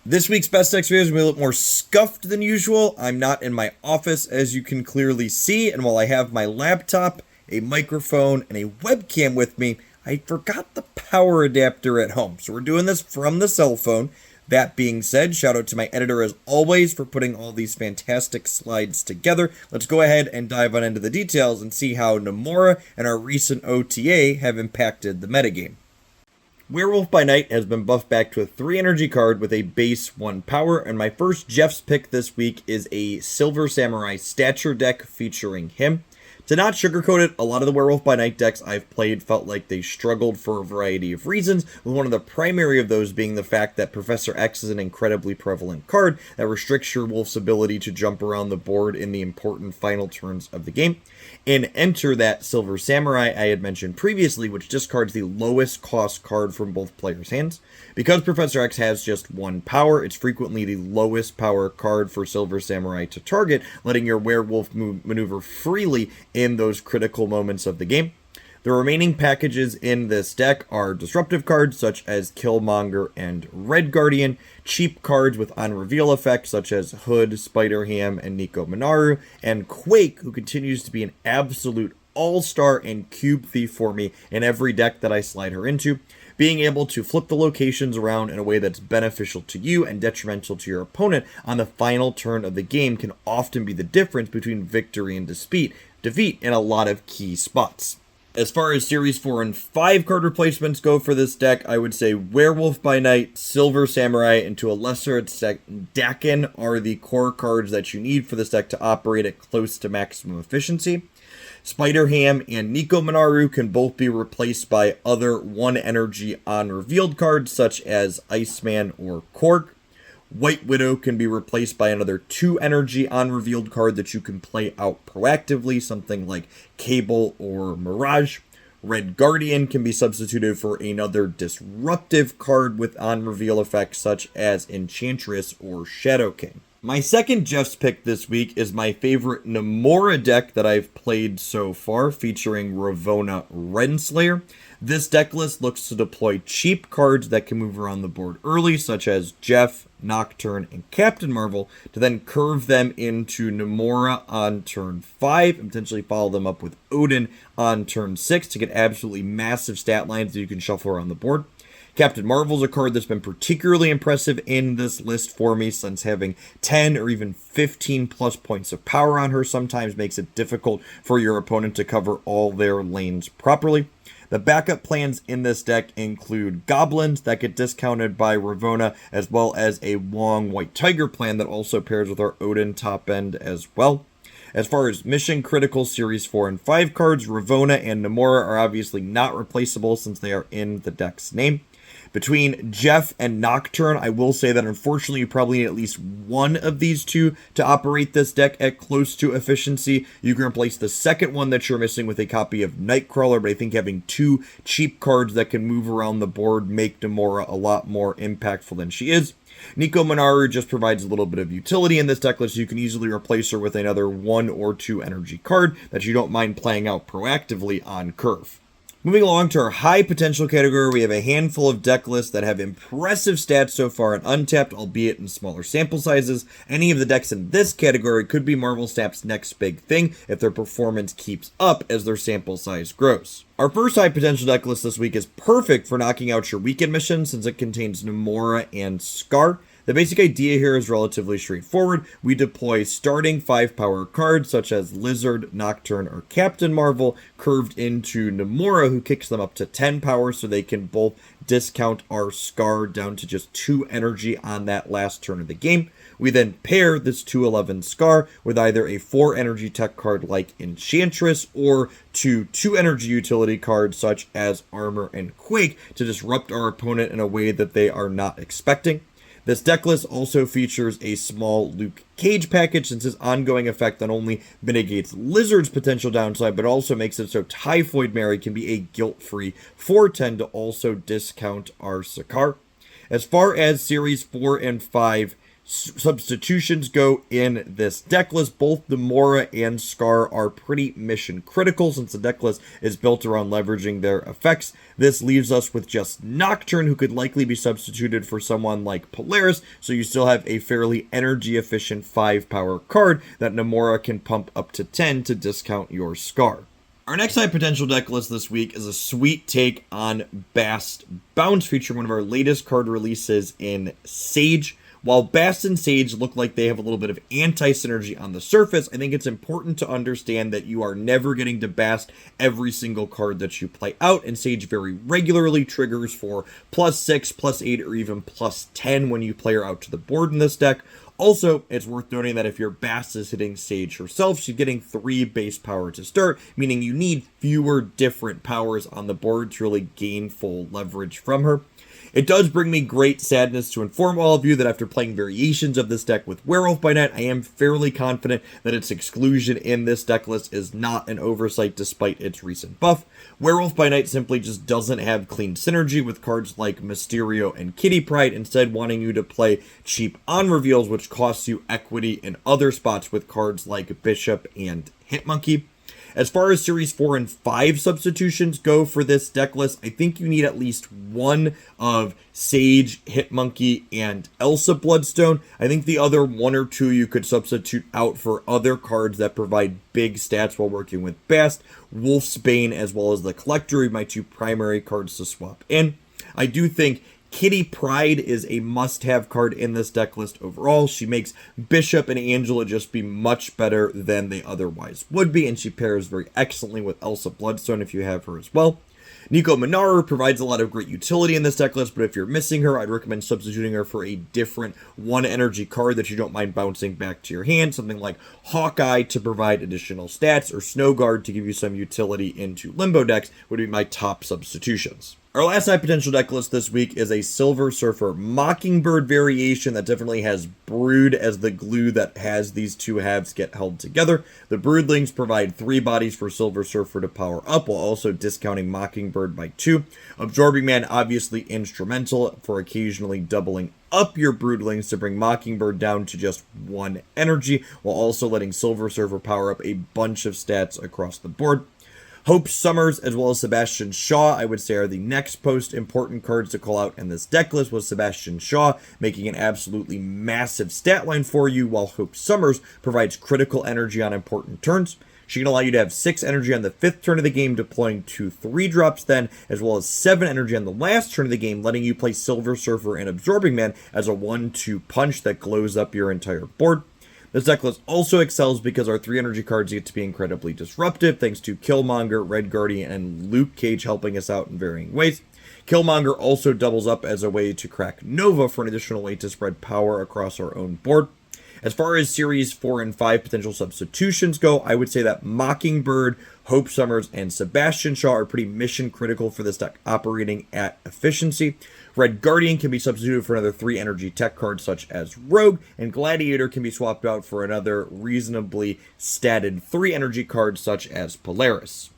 This week's Best Decks video is going to be a little more scuffed than usual. I'm not in my office, as you can clearly see, and while I have my laptop, a microphone, and a webcam with me, I forgot the power adapter at home. So we're doing this from the cell phone. That being said, shout out to my editor as always for putting all these fantastic slides together. Let's go ahead and dive on into the details and see how Namora and our recent OTA have impacted the metagame. Werewolf by Night has been buffed back to a 3 energy card with a base 1 power, and my first Jeff's pick this week is a Silver Samurai Stature deck featuring him. To not sugarcoat it, a lot of the Werewolf by Night decks I've played felt like they struggled for a variety of reasons, with one of the primary of those being the fact that Professor X is an incredibly prevalent card that restricts your Wolf's ability to jump around the board in the important final turns of the game. And enter that Silver Samurai I had mentioned previously, which discards the lowest cost card from both players' hands. Because Professor X has just 1 power, it's frequently the lowest power card for Silver Samurai to target, letting your werewolf maneuver freely in those critical moments of the game. The remaining packages in this deck are disruptive cards such as Killmonger and Red Guardian, cheap cards with on-reveal effects such as Hood, Spider-Ham, and Nico Minoru, and Quake, who continues to be an absolute all-star and cube thief for me in every deck that I slide her into. Being able to flip the locations around in a way that's beneficial to you and detrimental to your opponent on the final turn of the game can often be the difference between victory and defeat in a lot of key spots. As far as Series 4 and 5 card replacements go for this deck, I would say Werewolf by Night, Silver Samurai, and to a lesser extent Dakin are the core cards that you need for this deck to operate at close to maximum efficiency. Spider-Ham and Nico Minoru can both be replaced by other 1 energy on-revealed cards such as Iceman or Korg. White Widow can be replaced by another 2 energy on-revealed card that you can play out proactively, something like Cable or Mirage. Red Guardian can be substituted for another disruptive card with on-reveal effects such as Enchantress or Shadow King. My second Jeff's pick this week is my favorite Namora deck that I've played so far, featuring Ravonna Renslayer. This deck list looks to deploy cheap cards that can move around the board early, such as Jeff, Nocturne, and Captain Marvel, to then curve them into Namora on turn 5, and potentially follow them up with Odin on turn 6 to get absolutely massive stat lines that you can shuffle around the board. Captain Marvel's a card that's been particularly impressive in this list for me, since having 10 or even 15 plus points of power on her sometimes makes it difficult for your opponent to cover all their lanes properly. The backup plans in this deck include Goblins that get discounted by Ravonna, as well as a Wong White Tiger plan that also pairs with our Odin top end as well. As far as Mission Critical Series 4 and 5 cards, Ravonna and Namora are obviously not replaceable since they are in the deck's name. Between Jeff and Nocturne, I will say that unfortunately you probably need at least one of these two to operate this deck at close to efficiency. You can replace the second one that you're missing with a copy of Nightcrawler, but I think having 2 cheap cards that can move around the board make Namora a lot more impactful than she is. Nico Minoru just provides a little bit of utility in this deck list. You can easily replace her with another 1 or 2 energy card that you don't mind playing out proactively on curve. Moving along to our high potential category, we have a handful of deck lists that have impressive stats so far and untapped, albeit in smaller sample sizes. Any of the decks in this category could be Marvel Snap's next big thing if their performance keeps up as their sample size grows. Our first high potential deck list this week is perfect for knocking out your weekend mission since it contains Namora and Skaar. The basic idea here is relatively straightforward. We deploy starting 5 power cards such as Lizard, Nocturne, or Captain Marvel curved into Namora, who kicks them up to 10 power so they can both discount our Skaar down to just 2 energy on that last turn of the game. We then pair this 2/11 Skaar with either a 4 energy tech card like Enchantress or 2 energy utility cards such as Armor and Quake to disrupt our opponent in a way that they are not expecting. This deck list also features a small Luke Cage package, since his ongoing effect not only mitigates Lizard's potential downside, but also makes it so Typhoid Mary can be a guilt-free 4/10 to also discount our Skaar. As far as Series 4 and 5 substitutions go in this deck list, both Namora and Skaar are pretty mission critical since the deck list is built around leveraging their effects. This leaves us with just Nocturne, who could likely be substituted for someone like Polaris, so you still have a fairly energy efficient 5-power card that Namora can pump up to 10 to discount your Skaar. Our next high potential deck list this week is a sweet take on Bast Bounce, featuring one of our latest card releases in Sage. While Bast and Sage look like they have a little bit of anti-synergy on the surface, I think it's important to understand that you are never getting to Bast every single card that you play out, and Sage very regularly triggers for +6, +8, or even +10 when you play her out to the board in this deck. Also, it's worth noting that if your Bast is hitting Sage herself, she's getting 3 base power to start, meaning you need fewer different powers on the board to really gain full leverage from her. It does bring me great sadness to inform all of you that after playing variations of this deck with Werewolf by Night, I am fairly confident that its exclusion in this deck list is not an oversight despite its recent buff. Werewolf by Night simply just doesn't have clean synergy with cards like Mysterio and Kitty Pryde, instead wanting you to play cheap on reveals, which costs you equity in other spots with cards like Bishop and Hitmonkey. As far as Series 4 and 5 substitutions go for this deck list, I think you need at least one of Sage, Hitmonkey, and Elsa Bloodstone. I think the other 1 or 2 you could substitute out for other cards that provide big stats while working with Bast. Wolfsbane as well as the Collector are my 2 primary cards to swap in. I do think Kitty Pryde is a must-have card in this deck list overall. She makes Bishop and Angela just be much better than they otherwise would be, and she pairs very excellently with Elsa Bloodstone if you have her as well. Nico Minoru provides a lot of great utility in this deck list, but if you're missing her, I'd recommend substituting her for a different 1 energy card that you don't mind bouncing back to your hand, something like Hawkeye to provide additional stats, or Snowguard to give you some utility into Limbo decks would be my top substitutions. Our last high potential deck list this week is a Silver Surfer Mockingbird variation that definitely has Brood as the glue that has these 2 halves get held together. The Broodlings provide 3 bodies for Silver Surfer to power up, while also discounting Mockingbird by 2. Absorbing Man obviously instrumental for occasionally doubling up your Broodlings to bring Mockingbird down to just 1 energy, while also letting Silver Surfer power up a bunch of stats across the board. Hope Summers as well as Sebastian Shaw, I would say, are the next most important cards to call out in this deck list, with Sebastian Shaw making an absolutely massive stat line for you, while Hope Summers provides critical energy on important turns. She can allow you to have 6 energy on the 5th turn of the game, deploying 2 3-drops then, as well as 7 energy on the last turn of the game, letting you play Silver Surfer and Absorbing Man as a 1-2 punch that glows up your entire board. This deck list also excels because our 3 energy cards get to be incredibly disruptive, thanks to Killmonger, Red Guardian, and Luke Cage helping us out in varying ways. Killmonger also doubles up as a way to crack Nova for an additional way to spread power across our own board. As far as Series 4 and 5 potential substitutions go, I would say that Mockingbird, Hope Summers, and Sebastian Shaw are pretty mission critical for this deck operating at efficiency. Red Guardian can be substituted for another 3 energy tech cards such as Rogue, and Gladiator can be swapped out for another reasonably statted 3 energy cards such as Polaris.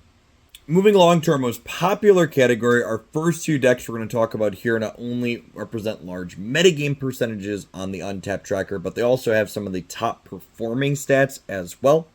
Moving along to our most popular category, our first 2 decks we're going to talk about here not only represent large metagame percentages on the Untapped tracker, but they also have some of the top performing stats as well.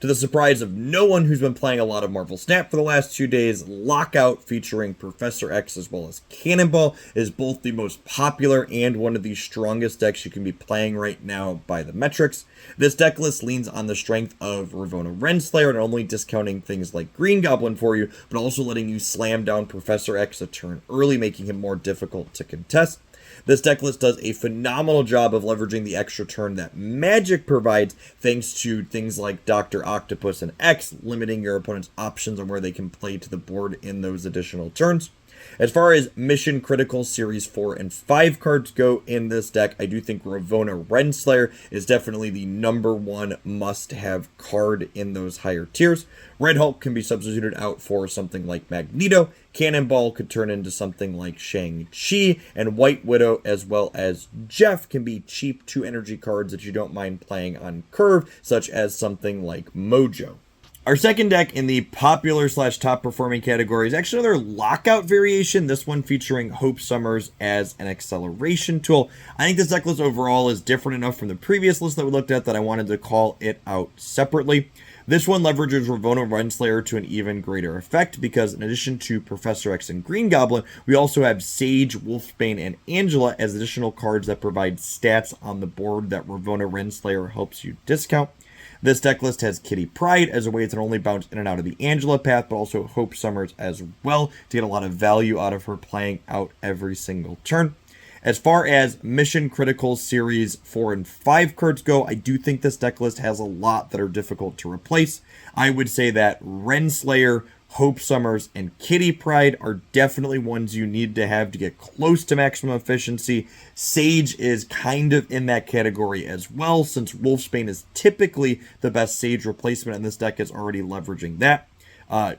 To the surprise of no one who's been playing a lot of Marvel Snap for the last 2 days, Lockout featuring Professor X as well as Cannonball is both the most popular and one of the strongest decks you can be playing right now by the metrics. This deck list leans on the strength of Ravonna Renslayer, not only discounting things like Green Goblin for you, but also letting you slam down Professor X a turn early, making him more difficult to contest. This deck list does a phenomenal job of leveraging the extra turn that Magic provides, thanks to things like Dr. Octopus and X, limiting your opponent's options on where they can play to the board in those additional turns. As far as mission critical Series 4 and 5 cards go in this deck, I do think Ravonna Renslayer is definitely the #1 must-have card in those higher tiers. Red Hulk can be substituted out for something like Magneto. Cannonball could turn into something like Shang-Chi, and White Widow as well as Jeff can be cheap 2 energy cards that you don't mind playing on curve, such as something like Mojo. Our second deck in the popular slash top performing category is actually another lockout variation, this one featuring Hope Summers as an acceleration tool. I think this deck list overall is different enough from the previous list that we looked at that I wanted to call it out separately. This one leverages Ravonna Renslayer to an even greater effect because in addition to Professor X and Green Goblin, we also have Sage, Wolfbane, and Angela as additional cards that provide stats on the board that Ravonna Renslayer helps you discount. This deck list has Kitty Pryde as a way to not only bounce in and out of the Angela path, but also Hope Summers as well to get a lot of value out of her playing out every single turn. As far as Mission Critical Series 4 and 5 cards go, I do think this deck list has a lot that are difficult to replace. I would say that Renslayer, Hope Summers, and Kitty Pryde are definitely ones you need to have to get close to maximum efficiency. Sage is kind of in that category as well, since Wolfsbane is typically the best Sage replacement, and this deck is already leveraging that.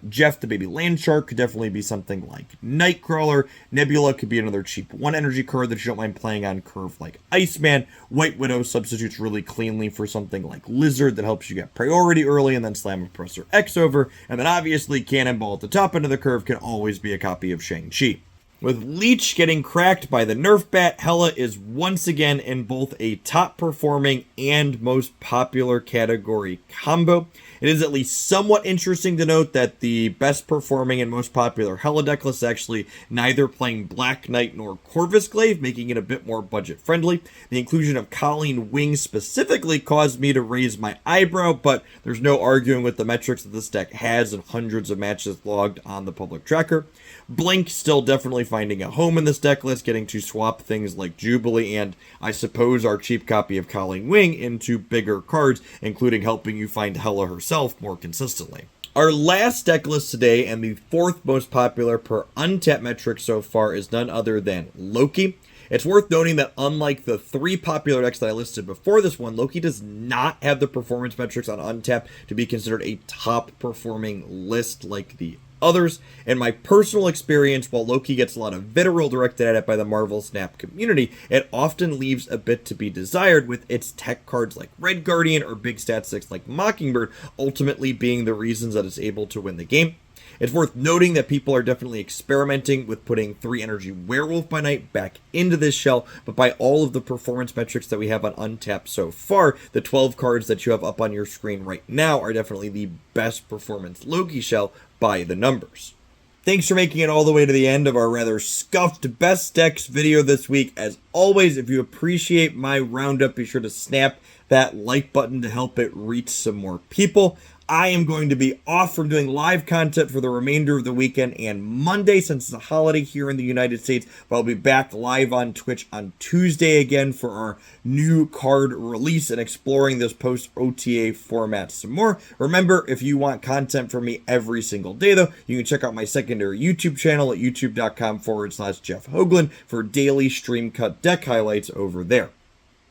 Jeff the Baby Land Shark could definitely be something like Nightcrawler. Nebula could be another cheap 1 energy card that you don't mind playing on curve like Iceman. White Widow substitutes really cleanly for something like Lizard that helps you get priority early and then slam Professor X over. And then obviously Cannonball at the top end of the curve can always be a copy of Shang-Chi. With Leech getting cracked by the Nerf Bat, Hela is once again in both a top performing and most popular category combo. It is at least somewhat interesting to note that the best performing and most popular Hela deck list is actually neither playing Black Knight nor Corvus Glaive, making it a bit more budget friendly. The inclusion of Colleen Wing specifically caused me to raise my eyebrow, but there's no arguing with the metrics that this deck has and hundreds of matches logged on the public tracker. Blink still definitely finding a home in this deck list, getting to swap things like Jubilee and, I suppose, our cheap copy of Colleen Wing into bigger cards, including helping you find Hela herself more consistently. Our last deck list today, and the fourth most popular per untapped metric so far, is none other than Loki. It's worth noting that unlike the 3 popular decks that I listed before this one, Loki does not have the performance metrics on Untapped to be considered a top performing list like the others. In my personal experience, while Loki gets a lot of vitriol directed at it by the Marvel Snap community, it often leaves a bit to be desired, with its tech cards like Red Guardian or big stat 6 like Mockingbird ultimately being the reasons that it's able to win the game. It's worth noting that people are definitely experimenting with putting 3 energy Werewolf by Night back into this shell, but by all of the performance metrics that we have on Untapped so far, the 12 cards that you have up on your screen right now are definitely the best performance Loki shell by the numbers. Thanks for making it all the way to the end of our rather scuffed best decks video this week. As always, if you appreciate my roundup, be sure to snap that like button to help it reach some more people. I am going to be off from doing live content for the remainder of the weekend and Monday since it's a holiday here in the United States, but I'll be back live on Twitch on Tuesday again for our new card release and exploring this post-OTA format some more. Remember, if you want content from me every single day, though, you can check out my secondary YouTube channel at youtube.com/Jeff Hoagland for daily stream cut deck highlights over there.